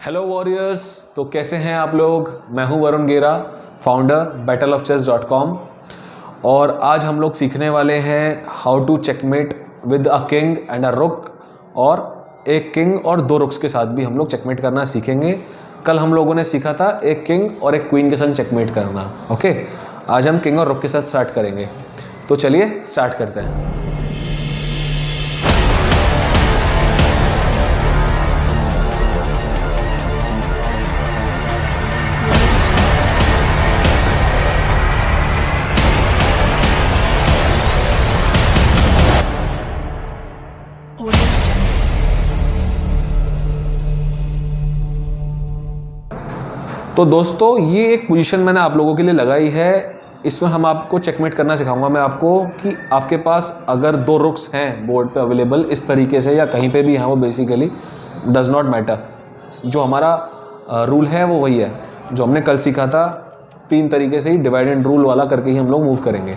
Hello warriors, तो कैसे हैं आप लोग। मैं हूं वरुण गेरा, फाउंडर battleofchess.com। और आज हम लोग सीखने वाले हैं how to checkmate with a king and a rook, और एक किंग और दो रुक्स के साथ भी हम लोग चेकमेट करना सीखेंगे। कल हम लोगों ने सीखा था एक किंग और एक क्वीन के संग चेकमेट करना। ओके, आज हम किंग और रुक के साथ स्टार्ट करेंगे। तो चलिए स्टार्ट करते हैं। तो दोस्तों, ये एक पोजीशन मैंने आप लोगों के लिए लगाई है। इसमें हम आपको चेकमेट करना सिखाऊंगा मैं आपको कि आपके पास अगर दो रुक्स हैं बोर्ड पे अवेलेबल इस तरीके से या कहीं पे भी हैं, वो बेसिकली डज नॉट मैटर। जो हमारा रूल है वो वही है जो हमने कल सीखा था। तीन तरीके से ही डिवाइड एंड रूल वाला करके ही हम लोग मूव करेंगे।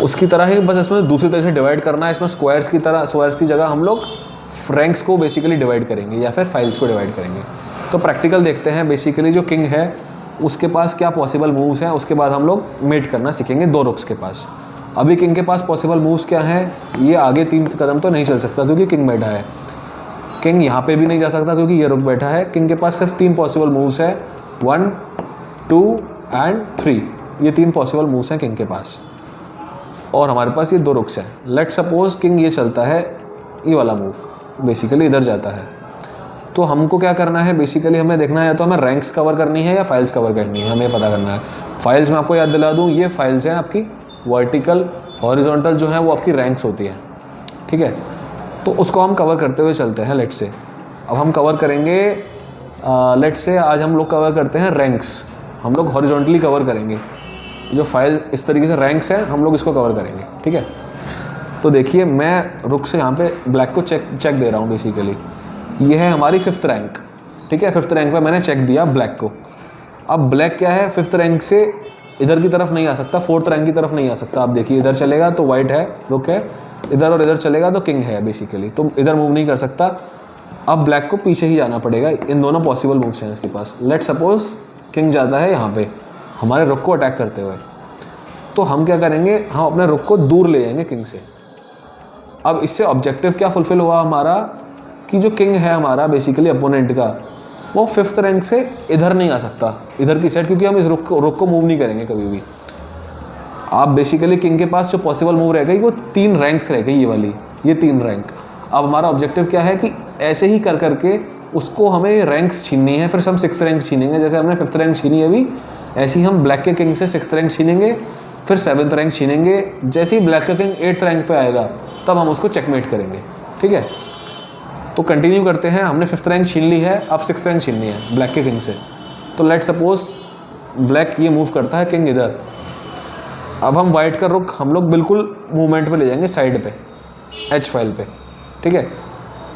उसकी तरह ही बस इसमें दूसरी तरह से डिवाइड करना है। इसमें स्क्वायर्स की तरह, स्क्वायर्स की जगह हम लोग रैंक्स को बेसिकली डिवाइड करेंगे या फिर फाइल्स को डिवाइड करेंगे। तो प्रैक्टिकल देखते हैं। बेसिकली जो किंग है उसके पास क्या पॉसिबल मूव्स हैं, उसके बाद हम लोग मेट करना सीखेंगे दो रुक्स के पास। अभी किंग के पास पॉसिबल मूव्स क्या हैं, ये आगे 3 कदम तो नहीं चल सकता क्योंकि किंग बैठा है। किंग यहाँ पे भी नहीं जा सकता क्योंकि ये रुक बैठा है। किंग के पास सिर्फ 3 पॉसिबल मूव्स है, 1, 2 एंड 3। ये 3 पॉसिबल मूव्स हैं किंग के पास, और हमारे पास ये दो रुक्स हैं। लेट सपोज किंग ये चलता है, ये वाला मूव बेसिकली इधर जाता है। तो हमको क्या करना है, बेसिकली हमें देखना है या तो हमें रैंक्स कवर करनी है या फाइल्स कवर करनी है, हमें पता करना है। फाइल्स में आपको याद दिला दूं, ये फाइल्स हैं आपकी वर्टिकल, हॉरिजॉन्टल जो है वो आपकी रैंक्स होती है, ठीक है। तो उसको हम कवर करते हुए चलते हैं। लेट से अब हम कवर करेंगे, लेट से आज हम लोग कवर करते हैं रैंक्स। हम लोग हॉरिजॉन्टली कवर करेंगे। जो फाइल इस तरीके से रैंक्स है, हम लोग इसको कवर करेंगे, ठीक है। तो देखिए, मैं रुक से यहाँ पे ब्लैक को चेक दे रहा हूँ। बेसिकली ये है हमारी 5th रैंक, ठीक है। 5th रैंक पे मैंने चेक दिया ब्लैक को। अब ब्लैक क्या है, 5th रैंक से इधर की तरफ नहीं आ सकता, 4th रैंक की तरफ नहीं आ सकता। आप देखिए, इधर चलेगा तो वाइट है, रुक है, इधर और इधर चलेगा तो किंग है बेसिकली। तो इधर मूव नहीं कर सकता। अब ब्लैक को पीछे ही जाना पड़ेगा। इन दोनों पॉसिबल मूव्स हैं इसके पास। लेट सपोज किंग जाता है यहाँ पे हमारे रुक को अटैक करते हुए। तो हम क्या करेंगे, हम अपने रुक को दूर ले जाएंगे किंग से। अब इससे ऑब्जेक्टिव क्या फुलफिल हुआ हमारा कि जो किंग है हमारा बेसिकली अपोनेंट का, वो 5th रैंक से इधर नहीं आ सकता, इधर की साइड, क्योंकि हम इस रुक को मूव नहीं करेंगे कभी भी। आप बेसिकली किंग के पास जो पॉसिबल मूव रह गई वो 3 रैंक्स रह गई, ये वाली, ये 3 रैंक। अब हमारा ऑब्जेक्टिव क्या है कि ऐसे ही कर करके उसको हमें रैंक्स छीननी है। फिर हम 6th रैंक छीनेंगे, जैसे हमने 5th रैंक छीनी अभी, ऐसे ही हम ब्लैक के किंग से 6th रैंक छीनेंगे, फिर 7th रैंक छीनेंगे। जैसे ही ब्लैक का किंग 8th रैंक पे आएगा तब हम उसको चेकमेट करेंगे, ठीक है। तो कंटिन्यू करते हैं। हमने 5th रैंक छीन ली है, अब 6th रैंक छीननी है ब्लैक के किंग से। तो लेट सपोज ब्लैक ये मूव करता है किंग इधर। अब हम वाइट का रुक हम लोग बिल्कुल मूवमेंट पे ले जाएंगे, साइड पे, H फाइल पे, ठीक है।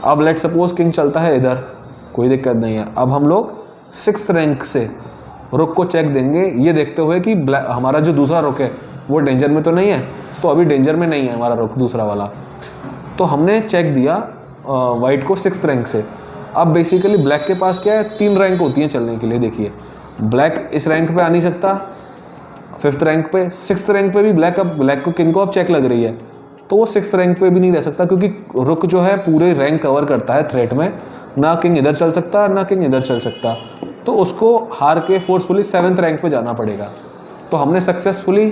अब लेट सपोज किंग चलता है इधर, कोई दिक्कत नहीं है। अब हम लोग 6th रैंक से रुक को चेक देंगे, ये देखते हुए कि हमारा जो दूसरा रुक है वो डेंजर में तो नहीं है। तो अभी डेंजर में नहीं है हमारा रुक दूसरा वाला। तो हमने चेक दिया वाइट को 6th रैंक से। अब बेसिकली ब्लैक के पास क्या है, 3 रैंक होती हैं चलने के लिए। देखिए, ब्लैक इस रैंक पे आ नहीं सकता 5th रैंक पे, 6th रैंक पे भी ब्लैक, अब ब्लैक को किंग को अब चेक लग रही है तो वो 6th रैंक पे भी नहीं रह सकता, क्योंकि रुक जो है पूरे रैंक कवर करता है थ्रेट में। ना किंग इधर चल सकता ना किंग इधर चल सकता। तो उसको हार के फोर्सफुली 7th रैंक पे जाना पड़ेगा। तो हमने सक्सेसफुली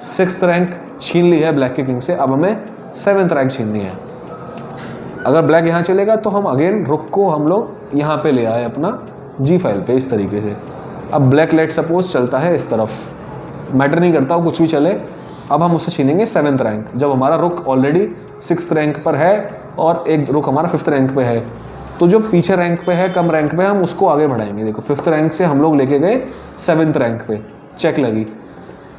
6th रैंक छीन ली है ब्लैक के किंग से। अब हमें 7th रैंक छीननी है। अगर ब्लैक यहाँ चलेगा तो हम अगेन रुक को हम लोग यहाँ पे ले आए अपना G फाइल पे इस तरीके से। अब ब्लैक लेट सपोज चलता है इस तरफ, मैटर नहीं करता वो कुछ भी चले। अब हम उससे छीनेंगे 7th रैंक, जब हमारा रुक ऑलरेडी 6th रैंक पर है और एक रुक हमारा 5th रैंक पे है। तो जो पीछे रैंक पे है, कम रैंक पे, हम उसको आगे बढ़ाएंगे। देखो, 5th रैंक से हम लोग लेके गए 7th रैंक पे, चेक लगी।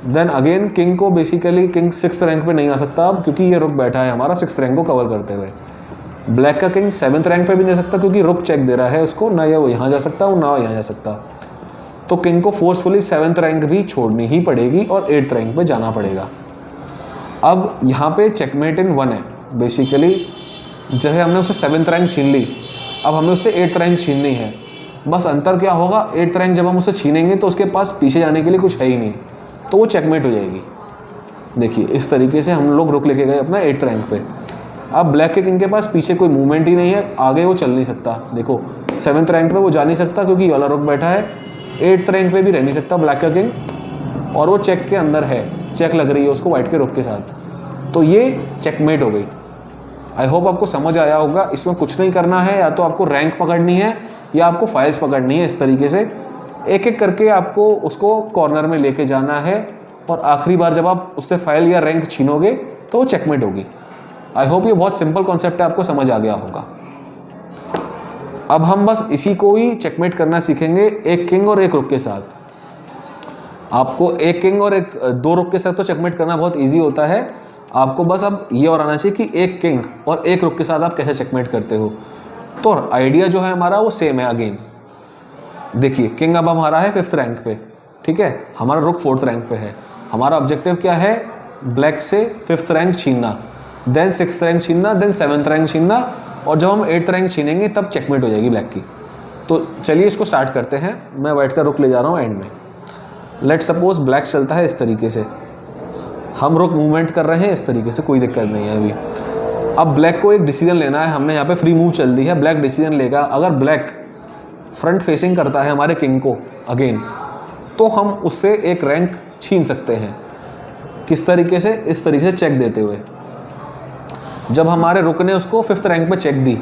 देन अगेन किंग को बेसिकली किंग 6th रैंक पे नहीं आ सकता अब, क्योंकि ये रुक बैठा है हमारा 6th रैंक को कवर करते हुए। ब्लैक का किंग 7th रैंक पे भी नहीं सकता क्योंकि रुक चेक दे रहा है उसको, ना ये वो यहाँ जा सकता ना वो यहाँ जा सकता। तो किंग को फोर्सफुली 7th रैंक भी छोड़नी ही पड़ेगी और 8th रैंक पे जाना पड़ेगा। अब यहाँ पे चेकमेट इन 1 है बेसिकली। जैसे हमने उसे 7th रैंक छीन ली अब हमें उससे 8th रैंक छीननी है। बस अंतर क्या होगा, 8th रैंक जब हम उससे छीनेंगे तो उसके पास पीछे जाने के लिए कुछ है ही नहीं, तो वो चेकमेट हो जाएगी। देखिए इस तरीके से हम लोग रुक लेके गए अपना 8th रैंक पे। अब ब्लैक के किंग के पास पीछे कोई मूवमेंट ही नहीं है, आगे वो चल नहीं सकता। देखो 7th रैंक पे वो जा नहीं सकता क्योंकि ये वाला रुक बैठा है, 8th रैंक पे भी रह नहीं सकता ब्लैक का किंग, और वो चेक के अंदर है, चेक लग रही है उसको वाइट के रुक के साथ, तो ये चेकमेट हो गई। आई होप आपको समझ आया होगा। इसमें कुछ नहीं करना है, या तो आपको रैंक पकड़नी है या आपको फाइल्स पकड़नी है। इस तरीके से एक एक करके आपको उसको कॉर्नर में लेके जाना है, और आखिरी बार जब आप उससे फाइल या रैंक छीनोगे तो वो चेकमेट होगी। आई होप ये बहुत सिंपल कॉन्सेप्ट है, आपको समझ आ गया होगा। अब हम बस इसी को ही चेकमेट करना सीखेंगे एक किंग और एक रुक के साथ। आपको एक किंग और एक 2 रुक के साथ तो चेकमेट करना बहुत ईजी होता है। आपको बस अब ये और आना चाहिए कि एक किंग और एक रुक के साथ आप कैसे चेकमेट करते हो। तो आइडिया जो है हमारा वो सेम है। अगेन देखिए किंग अब हमारा है 5th रैंक पे, ठीक है, हमारा रुक 4th रैंक पे है। हमारा ऑब्जेक्टिव क्या है, ब्लैक से 5th रैंक छीनना, देन 6th रैंक छीनना, देन 7th रैंक छीनना, और जब हम 8th रैंक छीनेंगे तब चेकमेट हो जाएगी ब्लैक की। तो चलिए इसको स्टार्ट करते हैं। मैं वाइट का रुक ले जा रहा हूँ एंड में। लेट सपोज ब्लैक चलता है इस तरीके से, हम रुक मूवमेंट कर रहे हैं इस तरीके से, कोई दिक्कत नहीं है अभी। अब ब्लैक को एक डिसीजन लेना है, हमने यहाँ पे फ्री मूव चल दी है, ब्लैक डिसीजन लेगा। अगर ब्लैक फ्रंट फेसिंग करता है हमारे किंग को अगेन, तो हम उससे एक रैंक छीन सकते हैं। किस तरीके से, इस तरीके से चेक देते हुए। जब हमारे रुक ने उसको 5th रैंक पे चेक दी,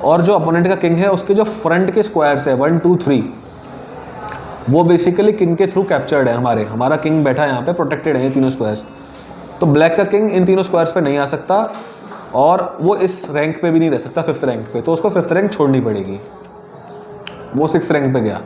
और जो अपोनेंट का किंग है उसके जो फ्रंट के स्क्वायर्स है 1 2 3, वो बेसिकली किंग के थ्रू कैप्चर्ड है। हमारा किंग बैठा है यहाँ पे, प्रोटेक्टेड है ये तीनों स्क्वायर्स। तो ब्लैक का किंग इन तीनों स्क्वायर्स पे नहीं आ सकता, और वो इस रैंक पे भी नहीं रह सकता 5th रैंक पे, तो उसको 5th रैंक छोड़नी पड़ेगी। वो 6th रैंक पे गया।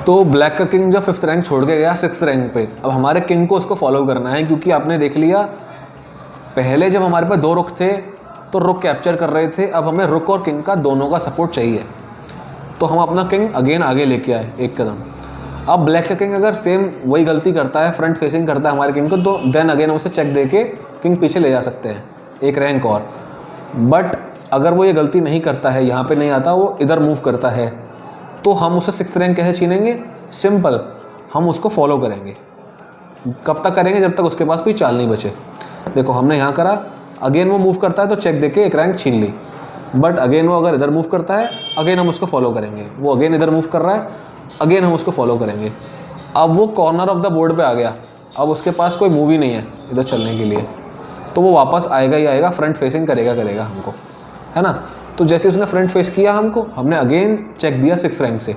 तो ब्लैक का किंग जब 5th रैंक छोड़ के गया 6th रैंक पे, अब हमारे किंग को उसको फॉलो करना है, क्योंकि आपने देख लिया पहले जब हमारे पास 2 रुक थे तो रुक कैप्चर कर रहे थे, अब हमें रुक और किंग का दोनों का सपोर्ट चाहिए। तो हम अपना किंग अगेन आगे लेके आए एक कदम। अब ब्लैक का किंग अगर सेम वही गलती करता है, फ्रंट फेसिंग करता है हमारे किंग को, तो देन अगेन उसे चेक दे के किंग पीछे ले जा सकते हैं एक रैंक और। बट अगर वो ये गलती नहीं करता है, यहाँ पे नहीं आता, वो इधर मूव करता है, तो हम उसे 6th रैंक कैसे छीनेंगे, सिंपल, हम उसको फॉलो करेंगे। कब तक करेंगे, जब तक उसके पास कोई चाल नहीं बचे। देखो हमने यहाँ करा, अगेन वो मूव करता है तो चेक देके एक रैंक छीन ली। बट अगेन वो अगर इधर मूव करता है, अगेन हम उसको फॉलो करेंगे। वो अगेन इधर मूव कर रहा है, अगेन हम उसको फॉलो करेंगे। अब वो कॉर्नर ऑफ द बोर्ड पे आ गया, अब उसके पास कोई मूव ही नहीं है इधर चलने के लिए, तो वो वापस आएगा ही आएगा, फ्रंट फेसिंग करेगा हमको, है ना। तो जैसे उसने फ्रंट फेस किया हमको, हमने अगेन चेक दिया 6th रैंक से।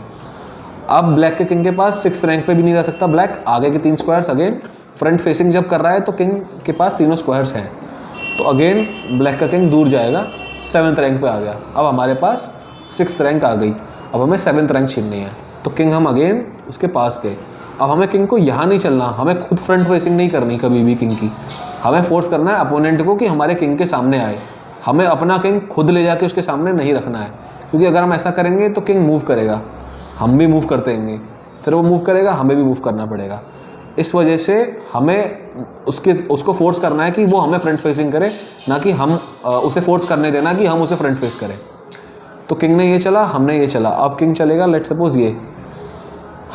अब ब्लैक के किंग के पास 6th रैंक पे भी नहीं रह सकता ब्लैक, आगे के 3 स्क्वायर्स अगेन फ्रंट फेसिंग जब कर रहा है तो किंग के पास तीनों स्क्वायर्स हैं, तो अगेन ब्लैक का किंग दूर जाएगा, 7th रैंक पे आ गया। अब हमारे पास 6th रैंक आ गई, अब हमें 7th रैंक छीननी है, तो किंग हम अगेन उसके पास गए। अब हमें किंग को यहाँ नहीं चलना, हमें खुद फ्रंट फेसिंग नहीं करनी कभी भी किंग की, हमें फोर्स करना है अपोनेंट को कि हमारे किंग के सामने आए। हमें अपना किंग खुद ले जाके उसके सामने नहीं रखना है, क्योंकि अगर हम ऐसा करेंगे तो किंग मूव करेगा, हम भी मूव करते रहेंगे, फिर वो मूव करेगा, हमें भी मूव करना पड़ेगा। इस वजह से हमें उसको फोर्स करना है कि वो हमें फ्रंट फेसिंग करे, ना कि हम उसे फोर्स करने देना कि हम उसे फ्रंट फेस करें। तो किंग ने ये चला, हमने ये चला, अब किंग चलेगा, लेट सपोज ये,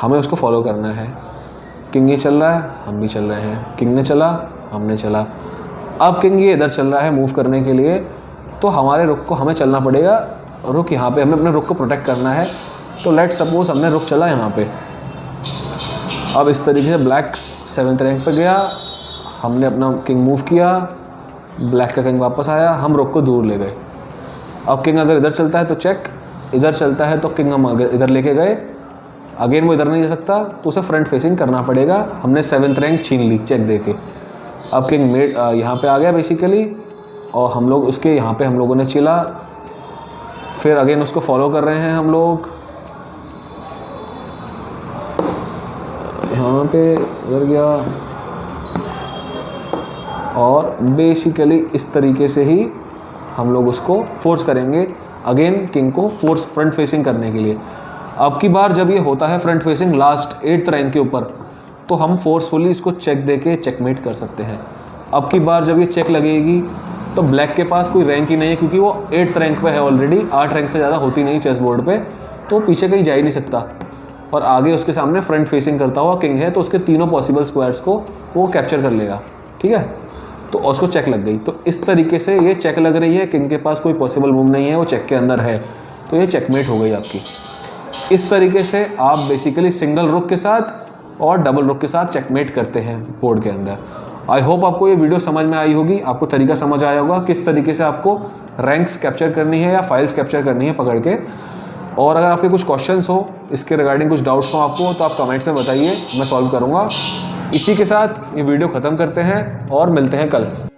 हमें उसको फॉलो करना है। किंग ये चल रहा है, हम भी चल रहे हैं, किंग ने चला, हमने चला। अब किंग ये इधर चल रहा है मूव करने के लिए, तो हमारे रुक को हमें चलना पड़ेगा, रुक यहाँ पे हमें अपने रुक को प्रोटेक्ट करना है। तो लेट सपोज हमने रुक चला यहाँ पे, अब इस तरीके से ब्लैक 7th रैंक पे गया, हमने अपना किंग मूव किया, ब्लैक का किंग वापस आया, हम रुक को दूर ले गए। अब किंग अगर इधर चलता है तो चेक, इधर चलता है तो किंग हम इधर लेके गए, अगेन वो इधर नहीं जा सकता, तो उसे फ्रंट फेसिंग करना पड़ेगा। हमने 7th रैंक छीन ली चेक दे के। अब किंग मेड यहाँ पे आ गया बेसिकली, और हम लोग उसके यहाँ पे हम लोगों ने चिला, फिर अगेन उसको फॉलो कर रहे हैं हम लोग, यहाँ पे इधर गया, और बेसिकली इस तरीके से ही हम लोग उसको फोर्स करेंगे अगेन किंग को फोर्स फ्रंट फेसिंग करने के लिए। अब की बार जब ये होता है front facing last 8th rank के ऊपर, तो हम फोर्सफुली इसको चेक दे के चेकमेट कर सकते हैं। अब की बार जब ये चेक लगेगी तो ब्लैक के पास कोई रैंक ही नहीं है, क्योंकि वो 8th रैंक पे है ऑलरेडी, 8 रैंक से ज़्यादा होती नहीं चेस बोर्ड पे, तो पीछे कहीं जा ही नहीं सकता। और आगे उसके सामने फ्रंट फेसिंग करता हुआ किंग है, तो उसके तीनों पॉसिबल स्क्वायर्स को वो कैप्चर कर लेगा। ठीक है, तो उसको चेक लग गई। तो इस तरीके से ये चेक लग रही है, किंग के पास कोई पॉसिबल मूव नहीं है, वो चेक के अंदर है, तो ये चेकमेट हो गई आपकी। इस तरीके से आप बेसिकली सिंगल रुक के साथ और डबल रुक के साथ चेकमेट करते हैं बोर्ड के अंदर। आई होप आपको ये वीडियो समझ में आई होगी, आपको तरीका समझ आया होगा किस तरीके से आपको रैंक्स कैप्चर करनी है या फाइल्स कैप्चर करनी है पकड़ के। और अगर आपके कुछ क्वेश्चंस हो इसके रिगार्डिंग, कुछ डाउट्स हो आपको, तो आप कमेंट्स में बताइए, मैं सॉल्व करूँगा। इसी के साथ ये वीडियो ख़त्म करते हैं और मिलते हैं कल।